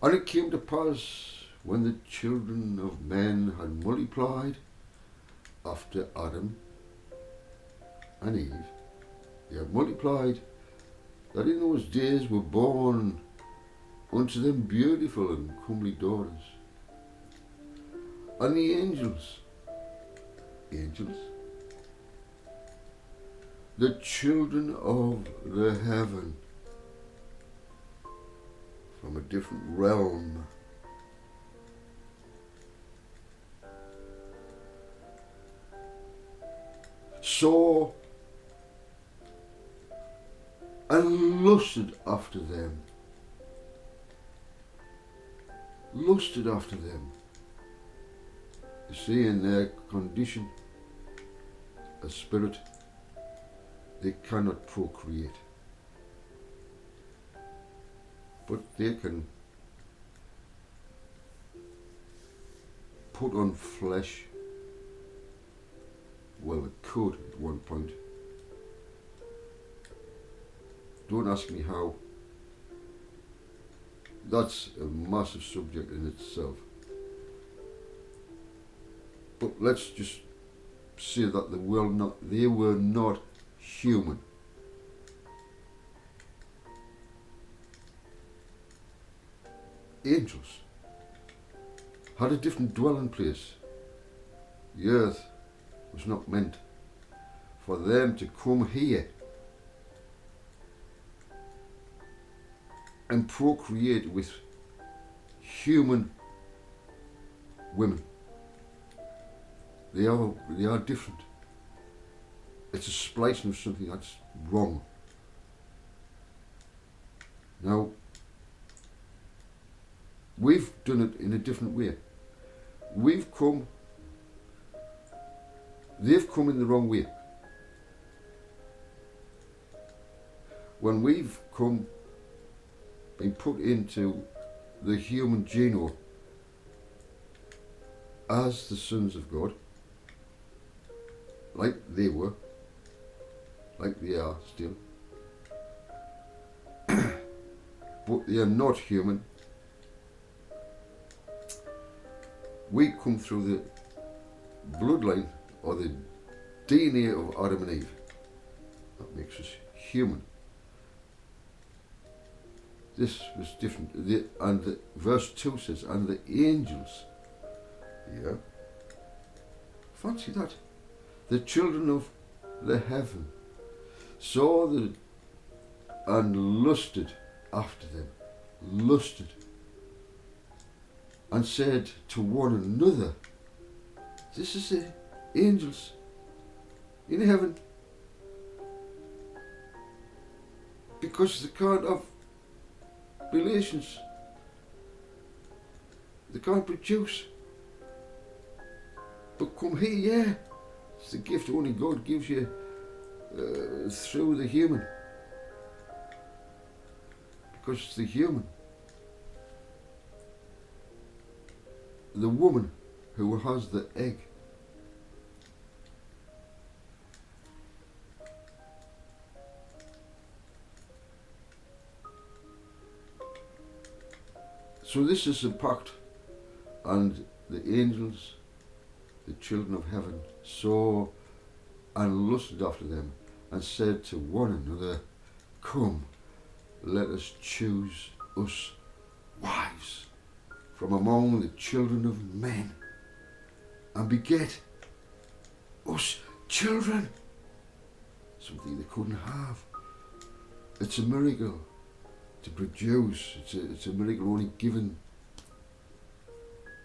And it came to pass, when the children of men had multiplied after Adam and Eve, they had multiplied, that in those days were born unto them beautiful and comely daughters. And the angels, the children of the heaven, from a different realm, saw and lusted after them. Lusted after them. You see, in their condition, a spirit, they cannot procreate. But they can put on flesh. Well, it could at one point. Don't ask me how. That's a massive subject in itself. But let's just say that they were not human. Angels had a different dwelling place. The earth was not meant for them to come here and procreate with human women. They are different. It's a splicing of something that's wrong. Now, we've done it in a different way. They've come in the wrong way. When we've been put into the human genome as the sons of God, like they were, like they are still, but they are not human. We come through the bloodline or the DNA of Adam and Eve. That makes us human. This was different. And verse 2 says, and the angels, yeah, fancy that, the children of the heaven saw and lusted after them, lusted, and said to one another, this is the angels in heaven, because they can't have relations, they can't produce, but come here, yeah, it's the gift only God gives you through the human, because it's the human, the woman who has the egg. So this is a pact, and the angels, the children of heaven, saw and lusted after them, and said to one another, come, let us choose us wives from among the children of men, and beget us children, something they couldn't have. It's a miracle to produce. It's a miracle only given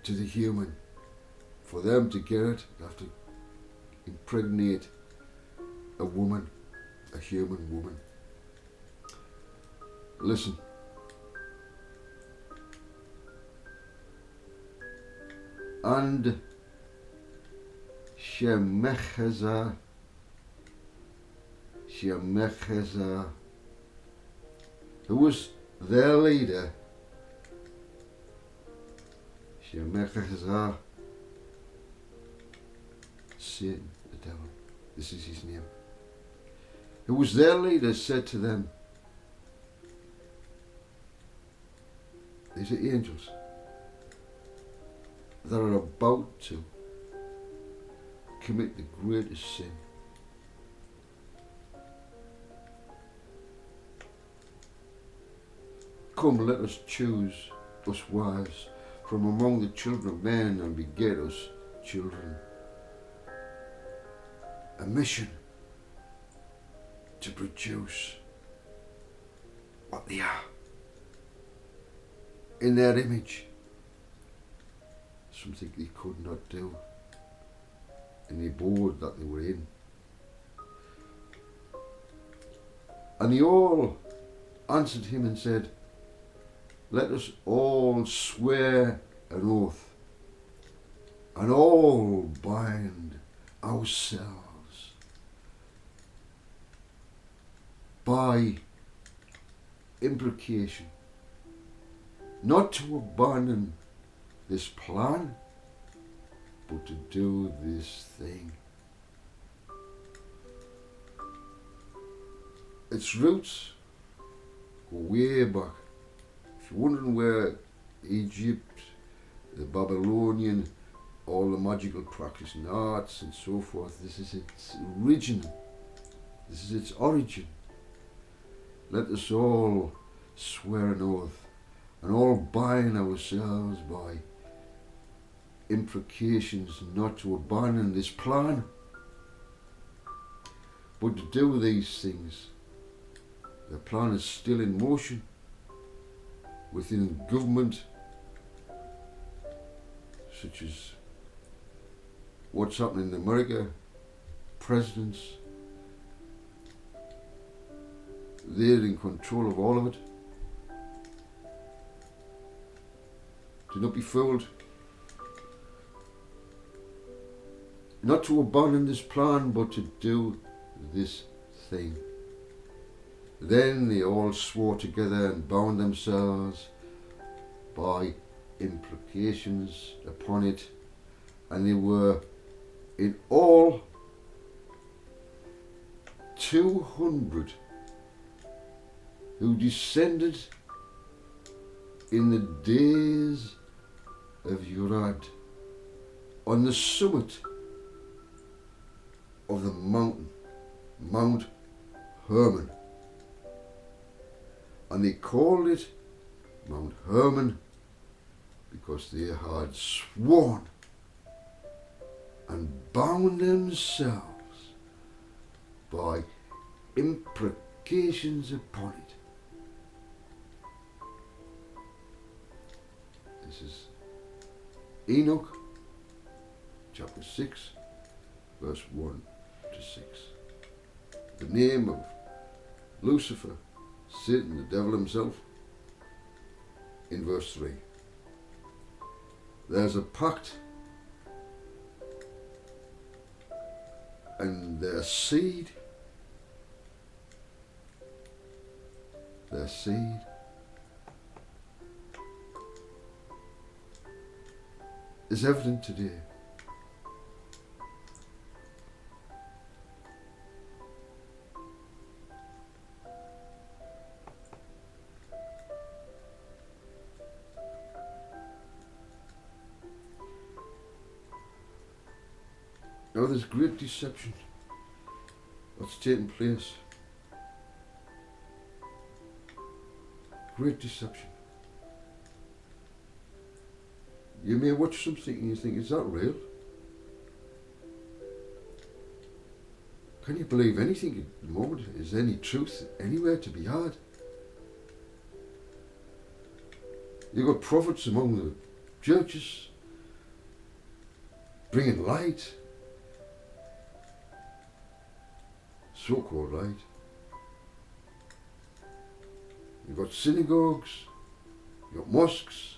to the human. For them to get it, they have to impregnate a woman, a human woman. Listen. And Shemecheza, who was their leader, Shemecheza, Satan, the devil, this is his name, who was their leader, said to them, the is the angels that are about to commit the greatest sin. Come, let us choose us wives from among the children of men and beget us children. A mission to produce what they are in their image, something they could not do in the abode that they were in. And they all answered him and said, let us all swear an oath and all bind ourselves by implication not to abandon this plan, but to do this thing. Its roots go way back. If you're wondering where Egypt, the Babylonian, all the magical practice and arts and so forth, this is its origin. This is its origin. Let us all swear an oath and all bind ourselves by imprecations not to abandon this plan, but to do these things. The plan is still in motion within government, such as what's happening in America, presidents, they're in control of all of it. Do not be fooled. Not to abandon this plan, but to do this thing. Then they all swore together and bound themselves by implications upon it, and they were in all 200 who descended in the days of Urad on the summit of the mountain, Mount Hermon. And they called it Mount Hermon because they had sworn and bound themselves by imprecations upon it. This is Enoch chapter 6 verse 1 to 6. The name of Lucifer, Satan, the devil himself, in verse 3. There's a pact, and their seed is evident today. Now there's great deception that's taking place. Great deception. You may watch something and you think, is that real? Can you believe anything at the moment? Is there any truth anywhere to be had? You've got prophets among the churches bringing light, so-called light. You've got synagogues, you've got mosques.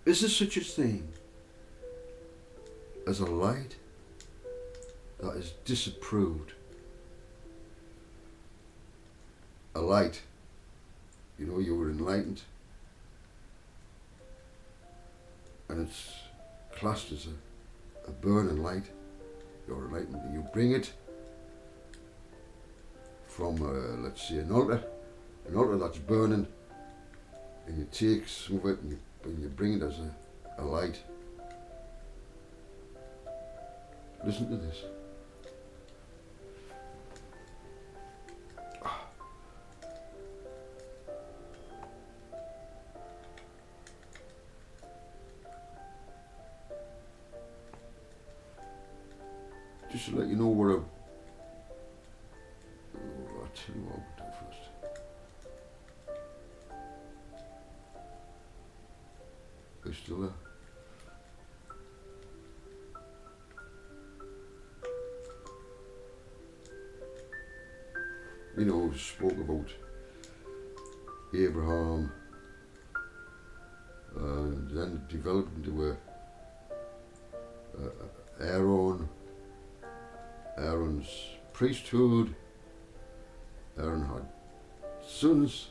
Is there such a thing as a light that is disapproved? A light, you know, you were enlightened, and it's classed as a burning light. You're enlightened, and you bring it, from, let's say, an altar that's burning, and you take some of it and you bring it as a light. Listen to this. Just to let you know what I'll tell you what I'll do first. Are you still there? You know, we spoke about Abraham and then it developed into Aaron's priesthood. Aaron had sons.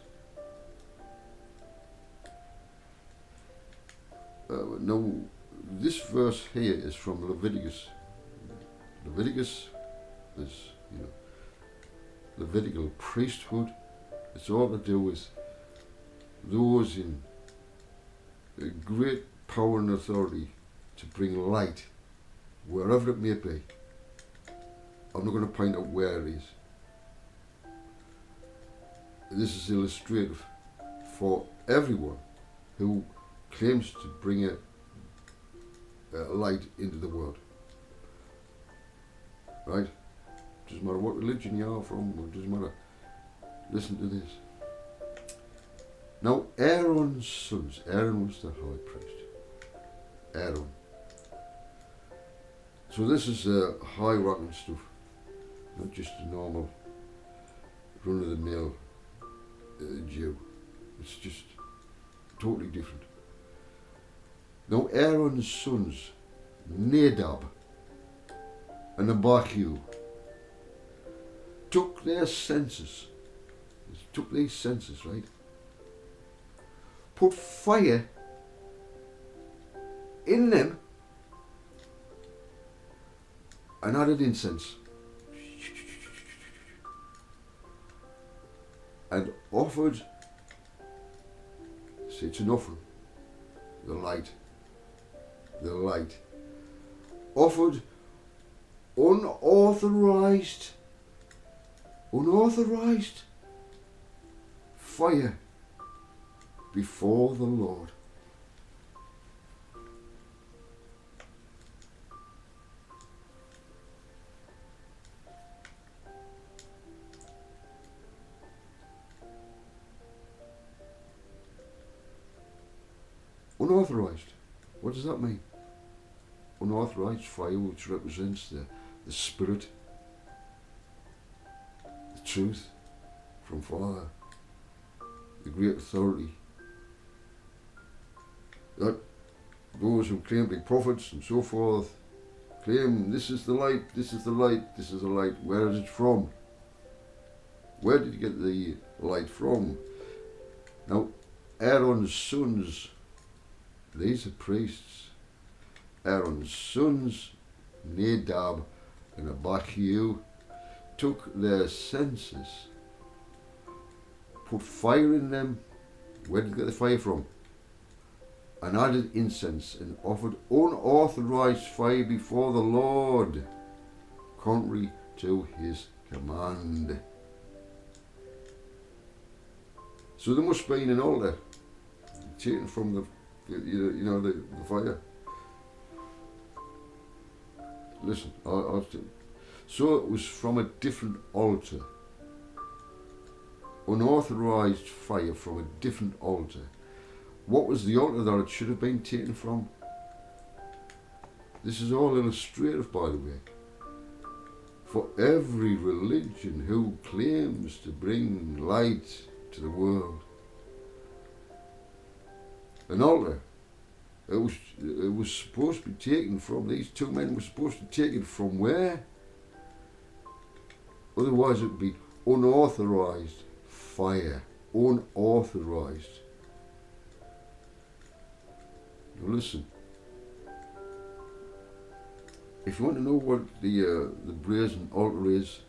Now, this verse here is from Leviticus. Leviticus is, Levitical priesthood. It's all to do with those in great power and authority to bring light wherever it may be. I'm not going to point out where it is. This is illustrative for everyone who claims to bring a light into the world. Right? Doesn't matter what religion you are from, it doesn't matter. Listen to this. Now, Aaron's sons, Aaron was the high priest. Aaron. So this is high ranking stuff, not just a normal run-of-the-mill Jew. It's just totally different. Now, Aaron's sons, Nadab and Abihu, took these censes, right? Put fire in them and added incense and offered, see, it's an offering, the light, offered unauthorized fire before the Lord. Unauthorized. What does that mean? Unauthorized fire, which represents the Spirit, the truth from Father, the great authority. That those who claim to be prophets and so forth claim this is the light, this is the light, this is the light. Where is it from? Where did you get the light from? Now, Aaron's sons, these are priests. Aaron's sons, Nadab and Abihu, took their censers, put fire in them. Where did they get the fire from? And added incense and offered unauthorized fire before the Lord, contrary to his command. So there must have been an altar taken from the fire. Listen, so it was from a different altar. Unauthorized fire from a different altar. What was the altar that it should have been taken from? This is all illustrative, by the way. For every religion who claims to bring light to the world. An altar. It was supposed to be taken from, these two men were supposed to take it from where? Otherwise it would be unauthorized fire. Unauthorized. Now listen. If you want to know what the brazen altar is,